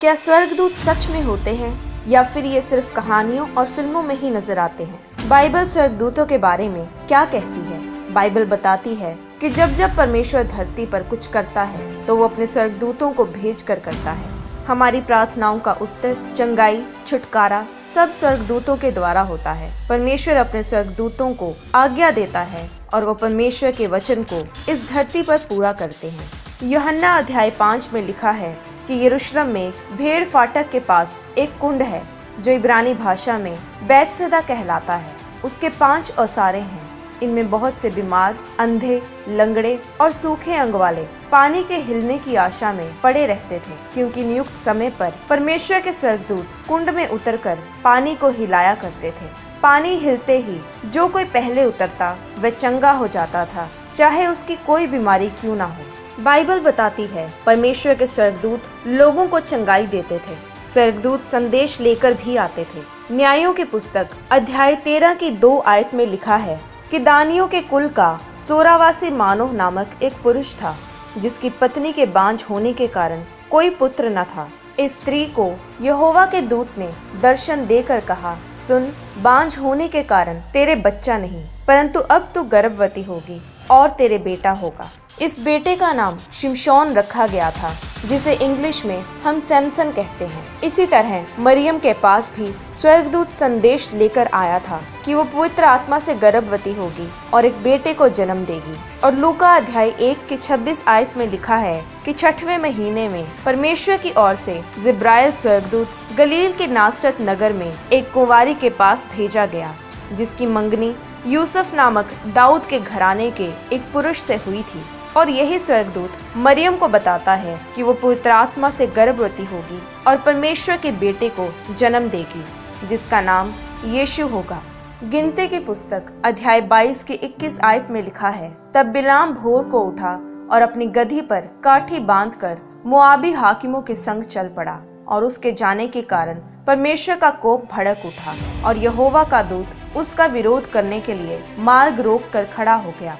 क्या स्वर्गदूत सच में होते हैं या फिर ये सिर्फ कहानियों और फिल्मों में ही नजर आते हैं? बाइबल स्वर्गदूतों के बारे में क्या कहती है? बाइबल बताती है कि जब जब परमेश्वर धरती पर कुछ करता है तो वो अपने स्वर्गदूतों को भेज कर करता है। हमारी प्रार्थनाओं का उत्तर, चंगाई, छुटकारा सब स्वर्गदूतों के द्वारा होता है। परमेश्वर अपने स्वर्गदूतों को आज्ञा देता है और वो परमेश्वर के वचन को इस धरती पर पूरा करते हैं। यूहन्ना अध्याय 5 में लिखा है कि यरूशलेम में भेड़ फाटक के पास एक कुंड है जो इब्रानी भाषा में बैतसैदा कहलाता है। उसके 5 ओसारे हैं। इनमें बहुत से बीमार, अंधे, लंगड़े और सूखे अंग वाले पानी के हिलने की आशा में पड़े रहते थे, क्योंकि नियुक्त समय पर परमेश्वर के स्वर्गदूत कुंड में उतरकर पानी को हिलाया करते थे। पानी हिलते ही जो कोई पहले उतरता वह चंगा हो जाता था, चाहे उसकी कोई बीमारी क्यों ना हो। बाइबल बताती है परमेश्वर के स्वर्गदूत लोगों को चंगाई देते थे। स्वर्गदूत संदेश लेकर भी आते थे। न्यायों की पुस्तक अध्याय 13 की 2 आयत में लिखा है कि दानियों के कुल का सोरावासी मानोह नामक एक पुरुष था, जिसकी पत्नी के बांझ होने के कारण कोई पुत्र न था। इस स्त्री को यहोवा के दूत ने दर्शन देकर कहा, सुन, बांझ होने के कारण तेरे बच्चा नहीं, परंतु अब तू गर्भवती होगी और तेरे बेटा होगा। इस बेटे का नाम शिमशोन रखा गया था, जिसे इंग्लिश में हम सैमसन कहते हैं। इसी तरह मरियम के पास भी स्वर्गदूत संदेश लेकर आया था कि वो पवित्र आत्मा से गर्भवती होगी और एक बेटे को जन्म देगी। और लूका अध्याय 1 की 26 आयत में लिखा है कि 6वें महीने में परमेश्वर की ओर से जिब्राइल स्वर्गदूत गलील के नासरत नगर में एक कुंवारी के पास भेजा गया, जिसकी मंगनी यूसुफ नामक दाऊद के घराने के एक पुरुष से हुई थी। और यही स्वर्गदूत मरियम को बताता है कि वो पवित्र आत्मा से गर्भवती होगी और परमेश्वर के बेटे को जन्म देगी, जिसका नाम यीशु होगा। गिनती की पुस्तक अध्याय 22 की 21 आयत में लिखा है, तब बिलाम भोर को उठा और अपनी गधी पर काठी बांधकर मोआबी हाकिमों के संग चल पड़ा, और उसके जाने के कारण परमेश्वर का कोप भड़क उठा और यहोवा का दूत उसका विरोध करने के लिए मार्ग रोक कर खड़ा हो गया।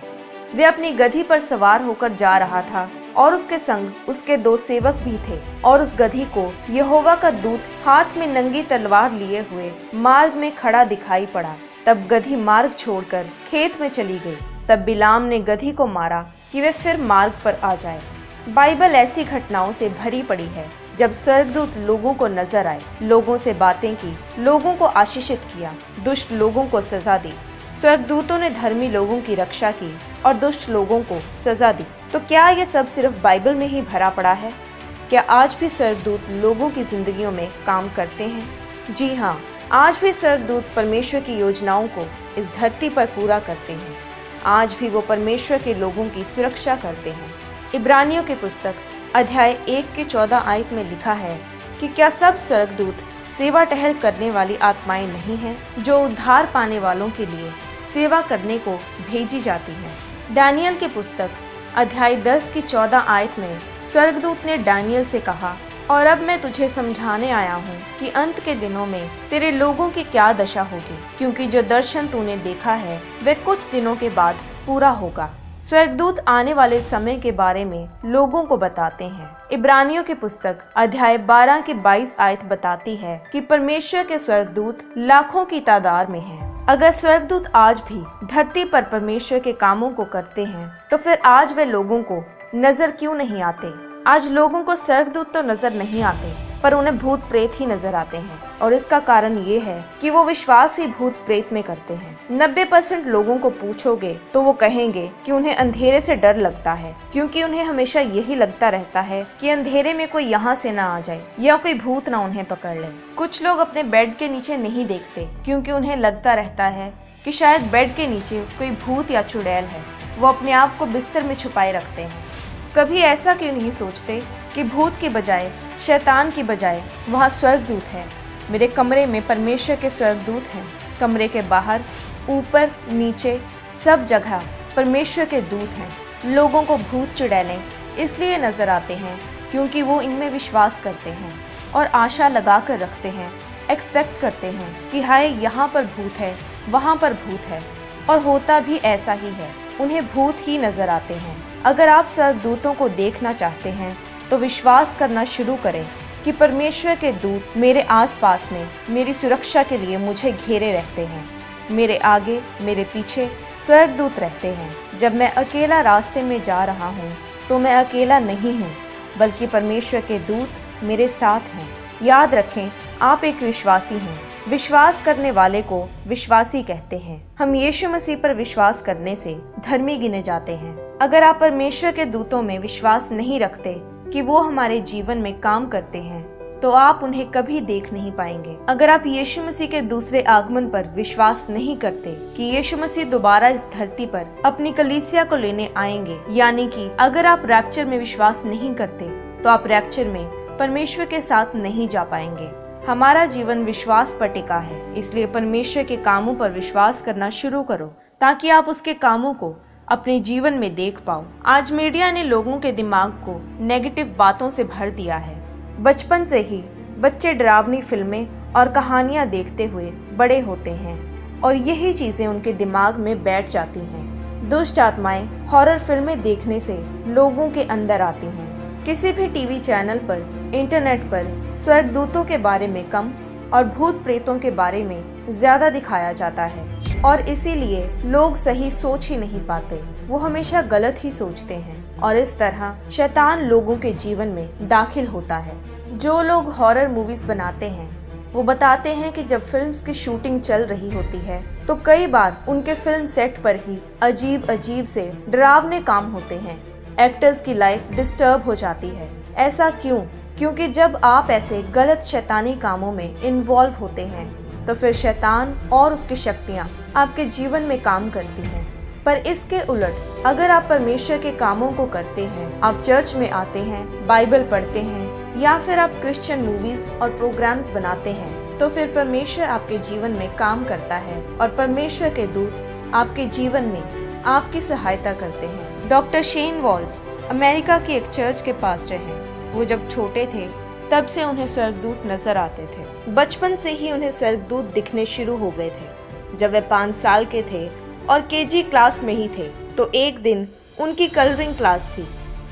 वे अपनी गधी पर सवार होकर जा रहा था और उसके संग उसके 2 सेवक भी थे, और उस गधी को यहोवा का दूत हाथ में नंगी तलवार लिए हुए मार्ग में खड़ा दिखाई पड़ा। तब गधी मार्ग छोड़कर खेत में चली गई। तब बिलाम ने गधी को मारा कि वे फिर मार्ग पर आ जाए। बाइबल ऐसी घटनाओं से भरी पड़ी है जब स्वर्गदूत लोगों को नजर आए, लोगों से बातें की, लोगों को आशीषित किया, दुष्ट लोगों को सजा दी। स्वर्गदूतों ने धर्मी लोगों की रक्षा की और दुष्ट लोगों को सजा दी। तो क्या ये सब सिर्फ बाइबल में ही भरा पड़ा है? क्या आज भी स्वर्गदूत लोगों की जिंदगियों में काम करते हैं? जी हाँ, आज भी स्वर्गदूत परमेश्वर की योजनाओं को इस धरती पर पूरा करते हैं। आज भी वो परमेश्वर के लोगों की सुरक्षा करते हैं। इब्रानियों की पुस्तक अध्याय 1 के 14 आयत में लिखा है कि क्या सब स्वर्गदूत सेवा टहल करने वाली आत्माएं नहीं हैं, जो उद्धार पाने वालों के लिए सेवा करने को भेजी जाती हैं। दानियल की पुस्तक अध्याय 10 की 14 आयत में स्वर्गदूत ने दानियल से कहा, और अब मैं तुझे समझाने आया हूँ कि अंत के दिनों में तेरे लोगों की क्या दशा होगी, क्योंकि जो दर्शन तूने देखा है वह कुछ दिनों के बाद पूरा होगा। स्वर्गदूत आने वाले समय के बारे में लोगों को बताते हैं। इब्रानियों की पुस्तक अध्याय 12 की 22 आयत बताती है कि परमेश्वर के स्वर्गदूत लाखों की तादाद में हैं। अगर स्वर्गदूत आज भी धरती पर परमेश्वर के कामों को करते हैं, तो फिर आज वे लोगों को नजर क्यों नहीं आते? आज लोगों को स्वर्गदूत तो नजर नहीं आते, पर उन्हें भूत प्रेत ही नजर आते हैं, और इसका कारण ये है कि वो विश्वास ही भूत प्रेत में करते हैं। 90% लोगों को पूछोगे तो वो कहेंगे कि उन्हें अंधेरे से डर लगता है, क्योंकि उन्हें हमेशा यही लगता रहता है कि अंधेरे में कोई यहाँ से ना आ जाए या कोई भूत ना उन्हें पकड़ ले। कुछ लोग अपने बेड के नीचे नहीं देखते, क्योंकि उन्हें लगता रहता है कि शायद बेड के नीचे कोई भूत या चुड़ैल है। वो अपने आप को बिस्तर में छुपाए रखते हैं। कभी ऐसा क्यों नहीं सोचते कि भूत की बजाय, शैतान की बजाय वहाँ स्वर्गदूत है। मेरे कमरे में परमेश्वर के स्वर्गदूत हैं। कमरे के बाहर, ऊपर, नीचे, सब जगह परमेश्वर के दूत हैं। लोगों को भूत चुड़ैलें इसलिए नजर आते हैं क्योंकि वो इनमें विश्वास करते हैं और आशा लगा कर रखते हैं, एक्सपेक्ट करते हैं कि हाय यहाँ पर भूत है, वहाँ पर भूत है, और होता भी ऐसा ही है। उन्हें भूत ही नजर आते हैं। अगर आप स्वर्गदूतों को देखना चाहते हैं तो विश्वास करना शुरू करें कि परमेश्वर के दूत मेरे आसपास में मेरी सुरक्षा के लिए मुझे घेरे रहते हैं। मेरे आगे मेरे पीछे स्वर्गदूत रहते हैं। जब मैं अकेला रास्ते में जा रहा हूँ तो मैं अकेला नहीं हूँ, बल्कि परमेश्वर के दूत मेरे साथ हैं। याद रखें, आप एक विश्वासी हैं। विश्वास करने वाले को विश्वासी कहते हैं। हम यीशु मसीह पर विश्वास करने से धर्मी गिने जाते हैं। अगर आप परमेश्वर के दूतों में विश्वास नहीं रखते कि वो हमारे जीवन में काम करते हैं, तो आप उन्हें कभी देख नहीं पाएंगे। अगर आप यीशु मसीह के दूसरे आगमन पर विश्वास नहीं करते कि यीशु मसीह दोबारा इस धरती पर अपनी कलीसिया को लेने आएंगे, यानी कि अगर आप रैप्चर में विश्वास नहीं करते, तो आप रैप्चर में परमेश्वर के साथ नहीं जा पाएंगे। हमारा जीवन विश्वास पर टिका है, इसलिए परमेश्वर के कामों पर विश्वास करना शुरू करो ताकि आप उसके कामों को अपने जीवन में देख पाओ। आज मीडिया ने लोगों के दिमाग को नेगेटिव बातों से भर दिया है। बचपन से ही बच्चे डरावनी फिल्में और कहानियां देखते हुए बड़े होते हैं और यही चीजें उनके दिमाग में बैठ जाती हैं। दुष्ट आत्माएं हॉरर फिल्में देखने से लोगों के अंदर आती हैं। किसी भी टीवी चैनल पर, इंटरनेट पर स्वर्गदूतों के बारे में कम और भूत प्रेतों के बारे में ज्यादा दिखाया जाता है और इसीलिए लोग सही सोच ही नहीं पाते। वो हमेशा गलत ही सोचते हैं और इस तरह शैतान लोगों के जीवन में दाखिल होता है। जो लोग हॉरर मूवीज बनाते हैं वो बताते हैं कि जब फिल्म्स की शूटिंग चल रही होती है तो कई बार उनके फिल्म सेट पर ही अजीब अजीब से डरावने काम होते हैं। एक्टर्स की लाइफ डिस्टर्ब हो जाती है। ऐसा क्यों? क्योंकि जब आप ऐसे गलत शैतानी कामों में इन्वॉल्व होते हैं तो फिर शैतान और उसकी शक्तियाँ आपके जीवन में काम करती हैं। पर इसके उलट अगर आप परमेश्वर के कामों को करते हैं, आप चर्च में आते हैं, बाइबल पढ़ते हैं या फिर आप क्रिश्चियन मूवीज और प्रोग्राम्स बनाते हैं, तो फिर परमेश्वर आपके जीवन में काम करता है और परमेश्वर के दूत आपके जीवन में आपकी सहायता करते हैं। डॉक्टर शेन वॉल्स अमेरिका की एक चर्च के पास्टर हैं। वो जब छोटे थे तब से उन्हें स्वर्गदूत नजर आते थे। बचपन से ही उन्हें स्वर्गदूत दिखने शुरू हो गए थे। जब वे 5 साल के थे और केजी क्लास में ही थे तो एक दिन उनकी कलरिंग क्लास थी।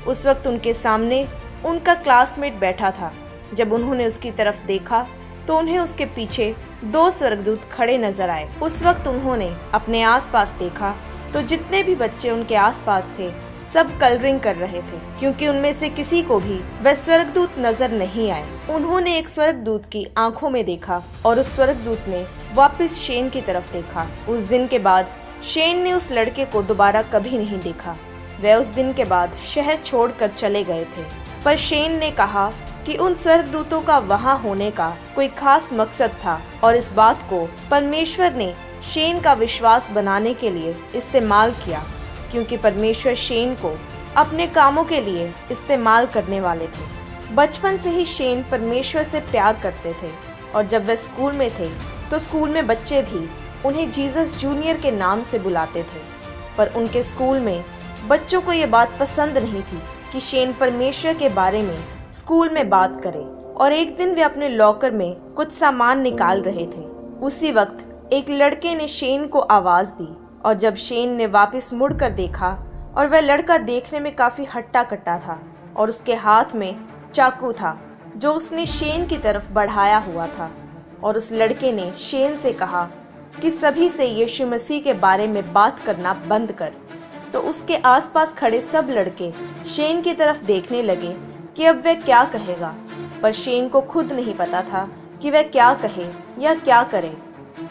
उस वक्त उनके सामने उनका क्लासमेट बैठा था। जब उन्होंने उसकी तरफ देखा तो उन्हें उसके पीछे 2 स्वर्गदूत खड़े नजर आए। उस वक्त उन्होंने अपने आसपास देखा तो जितने भी बच्चे उनके आसपास थे सब कलरिंग कर रहे थे, क्योंकि उनमें से किसी को भी वह स्वर्गदूत नजर नहीं आए। उन्होंने एक स्वर्गदूत की आंखों में देखा और उस स्वर्गदूत ने वापस शेन की तरफ देखा। उस दिन के बाद शेन ने उस लड़के को दोबारा कभी नहीं देखा। वह उस दिन के बाद शहर छोड़कर चले गए थे। पर शेन ने कहा कि उन स्वर्गदूतों का वहां होने का कोई खास मकसद था और इस बात को परमेश्वर ने शेन का विश्वास बनाने के लिए इस्तेमाल किया, क्योंकि परमेश्वर शेन को अपने कामों के लिए इस्तेमाल करने वाले थे। बचपन से ही शेन परमेश्वर से प्यार करते थे और जब वे स्कूल में थे तो स्कूल में बच्चे भी उन्हें जीसस जूनियर के नाम से बुलाते थे। पर उनके स्कूल में बच्चों को ये बात पसंद नहीं थी कि शेन परमेश्वर के बारे में स्कूल में बात करे। और एक दिन वे अपने लॉकर में कुछ सामान निकाल रहे थे। उसी वक्त एक लड़के ने शेन को आवाज दी और जब शेन ने वापस मुड़कर देखा और वह लड़का देखने में काफी हट्टा कट्टा था और उसके हाथ में चाकू था जो उसने शेन की तरफ बढ़ाया हुआ था। और उस लड़के ने शेन से कहा कि सभी से यीशु मसीह के बारे में बात करना बंद कर। तो उसके आसपास खड़े सब लड़के शेन की तरफ देखने लगे कि अब वह क्या कहेगा, पर शेन को खुद नहीं पता था कि वह क्या कहे या क्या करे।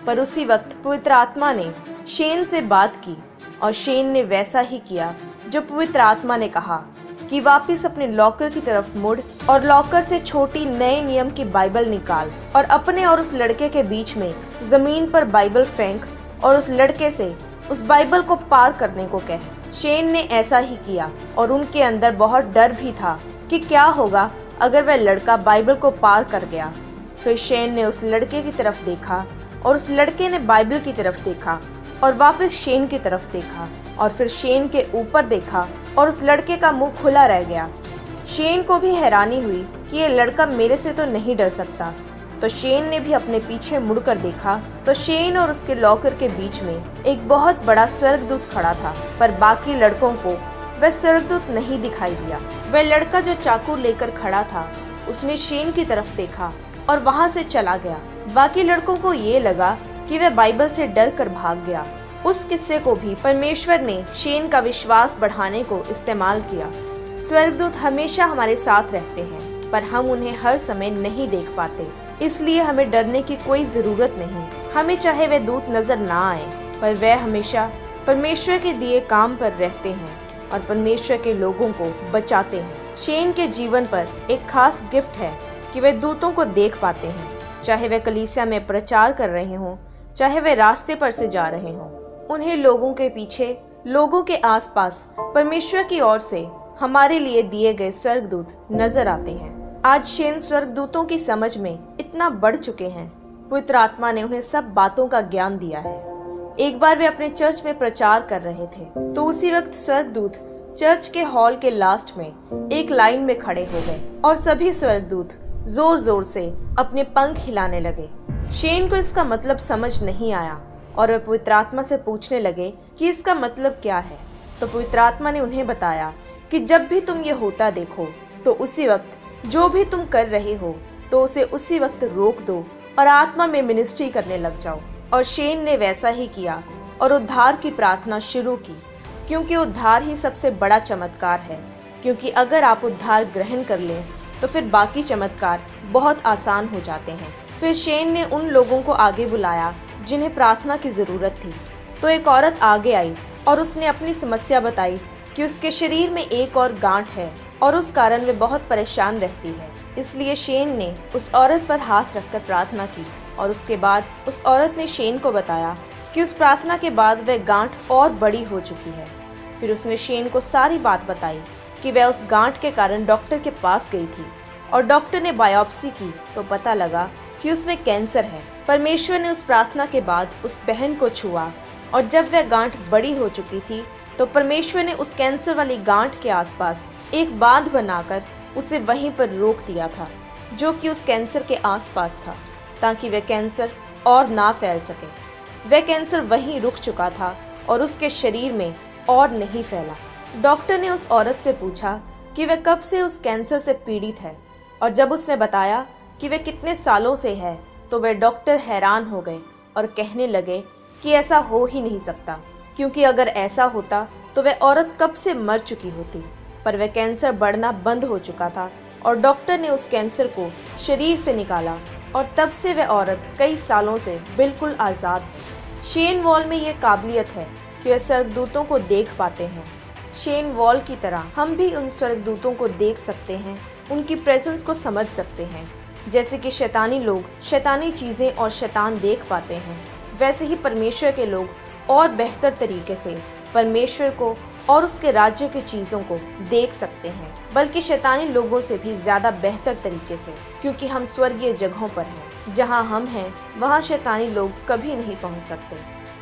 पर उसी वक्त पवित्र आत्मा ने शेन से बात की और शेन ने वैसा ही किया जो पवित्र आत्मा ने कहा कि वापस अपने लॉकर की तरफ मुड़ और लॉकर से छोटी नए नियम की बाइबल निकाल और अपने और उस लड़के के बीच में जमीन पर बाइबल फेंक और उस लड़के से उस बाइबल को पार करने को कहे। शेन ने ऐसा ही किया और उनके अंदर बहुत डर भी था कि क्या होगा अगर वह लड़का बाइबल को पार कर गया। फिर शेन ने उस लड़के की तरफ देखा और उस लड़के ने बाइबल की तरफ देखा और वापस शेन की तरफ देखा और फिर शेन के ऊपर देखा और उस लड़के का मुंह खुला रह गया। शेन को भी हैरानी हुई कि ये लड़का मेरे से तो नहीं डर सकता। तो शेन ने भी अपने पीछे मुड़कर देखा तो शेन और उसके लॉकर के बीच में एक बहुत बड़ा स्वर्गदूत खड़ा था, पर बाकी लड़कों को वह स्वर्गदूत नहीं दिखाई दिया। वह लड़का जो चाकू लेकर खड़ा था उसने शेन की तरफ देखा और वहां से चला गया। बाकी लड़कों को ये लगा कि वह बाइबल से डर कर भाग गया। उस किस्से को भी परमेश्वर ने शेन का विश्वास बढ़ाने को इस्तेमाल किया। स्वर्गदूत हमेशा हमारे साथ रहते हैं, पर हम उन्हें हर समय नहीं देख पाते, इसलिए हमें डरने की कोई जरूरत नहीं। हमें चाहे वे दूत नजर ना आए, पर वह हमेशा परमेश्वर के दिए काम पर रहते हैं और परमेश्वर के लोगों को बचाते हैं। शेन के जीवन पर एक खास गिफ्ट है कि वे दूतों को देख पाते हैं, चाहे वे कलीसिया में प्रचार कर रहे हों, चाहे वे रास्ते पर से जा रहे हों। उन्हें लोगों के पीछे, लोगों के आसपास परमेश्वर की ओर से हमारे लिए दिए गए स्वर्गदूत नजर आते हैं। आज शेन स्वर्गदूतों की समझ में इतना बढ़ चुके हैं, पवित्र आत्मा ने उन्हें सब बातों का ज्ञान दिया है। एक बार वे अपने चर्च में प्रचार कर रहे थे, तो उसी वक्त स्वर्गदूत चर्च के हॉल के लास्ट में एक लाइन में खड़े हो गए और सभी स्वर्गदूत जोर जोर से अपने पंख हिलाने लगे। शेन को इसका मतलब समझ नहीं आया और वे पवित्र आत्मा से पूछने लगे कि इसका मतलब क्या है। तो पवित्र आत्मा ने उन्हें बताया कि जब भी तुम ये होता देखो, तो उसी वक्त जो भी तुम कर रहे हो, तो उसे उसी वक्त रोक दो और आत्मा में मिनिस्ट्री करने लग जाओ। और शेन ने वैसा ही किया और उद्धार की प्रार्थना शुरू की, क्योंकि उद्धार ही सबसे बड़ा चमत्कार है। क्योंकि अगर आप उद्धार ग्रहण कर लें, तो फिर बाकी चमत्कार बहुत आसान हो जाते हैं। फिर शेन ने उन लोगों को आगे बुलाया जिन्हें प्रार्थना की जरूरत थी। तो एक औरत आगे आई और उसने अपनी समस्या बताई कि उसके शरीर में एक और गांठ है और उस कारण वे बहुत परेशान रहती है। इसलिए शेन ने उस औरत पर हाथ रखकर प्रार्थना की और उसके बाद उस औरत ने शेन को बताया कि उस प्रार्थना के बाद वह गांठ और बड़ी हो चुकी है। फिर उसने शेन को सारी बात बताई कि वह उस गांठ के कारण डॉक्टर के पास गई थी और डॉक्टर ने बायोप्सी की तो पता लगा कि उसमें कैंसर है। परमेश्वर ने उस प्रार्थना के बाद उस बहन को छुआ और जब वह गांठ बड़ी हो चुकी थी, तो परमेश्वर ने उस कैंसर वाली गांठ के आसपास एक बांध बनाकर उसे वहीं पर रोक दिया था, जो कि उस कैंसर के आसपास था, ताकि वह कैंसर और ना फैल सके। वह कैंसर वहीं रुक चुका था और उसके शरीर में और नहीं फैला। डॉक्टर ने उस औरत से पूछा कि वह कब से उस कैंसर से पीड़ित है, और जब उसने बताया कि वह कितने सालों से है, तो वह डॉक्टर हैरान हो गए और कहने लगे कि ऐसा हो ही नहीं सकता, क्योंकि अगर ऐसा होता तो वह औरत कब से मर चुकी होती। पर वह कैंसर बढ़ना बंद हो चुका था और डॉक्टर ने उस कैंसर को शरीर से निकाला और तब से वह औरत कई सालों से बिल्कुल आज़ाद है। शेन वॉल में ये काबिलियत है कि वह स्वर्गदूतों को देख पाते हैं। शेन वॉल की तरह हम भी उन स्वर्गदूतों को देख सकते हैं, उनकी प्रेजेंस को समझ सकते हैं। जैसे कि शैतानी लोग शैतानी चीज़ें और शैतान देख पाते हैं, वैसे ही परमेश्वर के लोग और बेहतर तरीके से परमेश्वर को और उसके राज्य की चीज़ों को देख सकते हैं, बल्कि शैतानी लोगों से भी ज़्यादा बेहतर तरीके से, क्योंकि हम स्वर्गीय जगहों पर हैं। जहां हम हैं वहां शैतानी लोग कभी नहीं पहुंच सकते।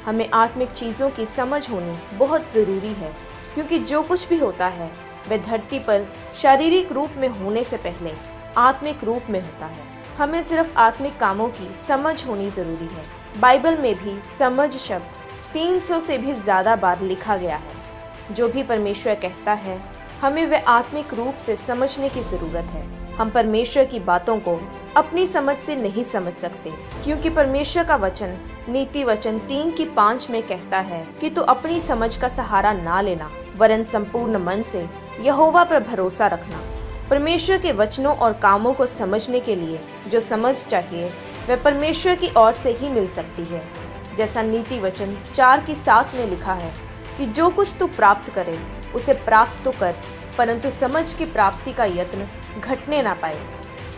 हमें आत्मिक चीज़ों की समझ होनी बहुत ज़रूरी है, क्योंकि जो कुछ भी होता है वह धरती पर शारीरिक रूप में होने से पहले आत्मिक रूप में होता है। हमें सिर्फ आत्मिक कामों की समझ होनी ज़रूरी है। बाइबल में भी समझ शब्द 300 से भी ज़्यादा बार लिखा गया है। जो भी परमेश्वर कहता है, हमें वह आत्मिक रूप से समझने की ज़रूरत है। हम परमेश्वर की बातों को अपनी समझ से नहीं समझ सकते, क्योंकि परमेश्वर का वचन नीति वचन 3:5 में कहता है कि तू अपनी समझ का सहारा ना लेना, वरन संपूर्ण मन से यहोवा पर भरोसा रखना। परमेश्वर के वचनों और कामों को समझने के लिए जो समझ चाहिए वह परमेश्वर की ओर से ही मिल सकती है। जैसा नीति वचन 4:7 में लिखा है कि जो कुछ तू प्राप्त करे उसे प्राप्त तो कर, परंतु समझ की प्राप्ति का यत्न घटने ना पाए।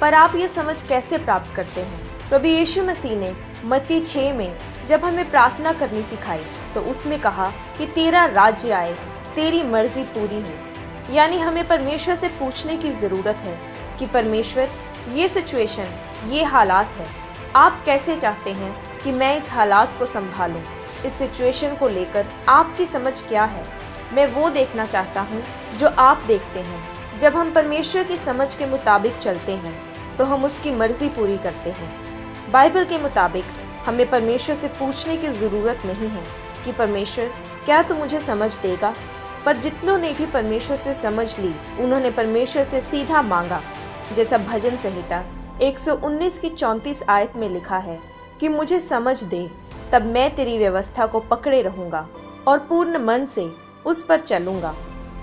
पर आप ये समझ कैसे प्राप्त करते हैं? प्रभु यीशु मसीह ने मत्ती 6 में जब हमें प्रार्थना करनी सिखाई, तो उसमें कहा कि तेरा राज्य आए, तेरी मर्जी पूरी हो। यानी हमें परमेश्वर से पूछने की ज़रूरत है कि परमेश्वर, ये सिचुएशन, ये हालात है, आप कैसे चाहते हैं कि मैं इस हालात को संभालूं? इस सिचुएशन को लेकर आपकी समझ क्या है? मैं वो देखना चाहता हूँ जो आप देखते हैं। जब हम परमेश्वर की समझ के मुताबिक चलते हैं, तो हम उसकी मर्जी पूरी करते हैं। बाइबल के मुताबिक हमें परमेश्वर से पूछने की ज़रूरत नहीं है कि परमेश्वर, क्या तू मुझे समझ देगा? पर जितनों ने भी परमेश्वर से समझ ली, उन्होंने परमेश्वर से सीधा मांगा, जैसा भजन संहिता 119 की 34 आयत में लिखा है कि मुझे समझ दे, तब मैं तेरी व्यवस्था को पकड़े रहूंगा और पूर्ण मन से उस पर चलूंगा,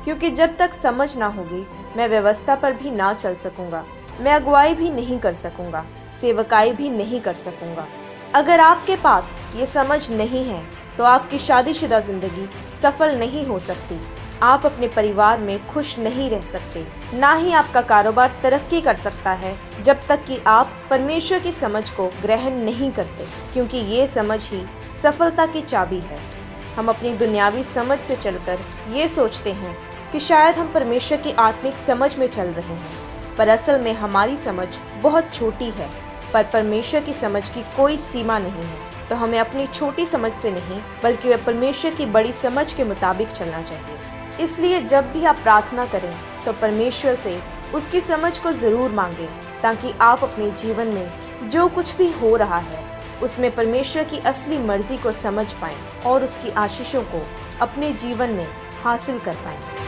क्योंकि जब तक समझ ना होगी मैं व्यवस्था पर भी ना चल सकूंगा, मैं अगुवाई भी नहीं कर सकूंगा, सेवकाई भी नहीं कर सकूंगा। अगर आपके पास ये समझ नहीं है तो आपकी शादीशुदा जिंदगी सफल नहीं हो सकती, आप अपने परिवार में खुश नहीं रह सकते, ना ही आपका कारोबार तरक्की कर सकता है जब तक कि आप परमेश्वर की समझ को ग्रहण नहीं करते, क्योंकि ये समझ ही सफलता की चाबी है। हम अपनी दुनियावी समझ से चलकर ये सोचते हैं कि शायद हम परमेश्वर की आत्मिक समझ में चल रहे हैं, पर असल में हमारी समझ बहुत छोटी है, पर परमेश्वर की समझ की कोई सीमा नहीं है। तो हमें अपनी छोटी समझ से नहीं बल्कि वह परमेश्वर की बड़ी समझ के मुताबिक चलना चाहिए। इसलिए जब भी आप प्रार्थना करें तो परमेश्वर से उसकी समझ को जरूर मांगें, ताकि आप अपने जीवन में जो कुछ भी हो रहा है उसमें परमेश्वर की असली मर्जी को समझ पाएं और उसकी आशीषों को अपने जीवन में हासिल कर पाएं।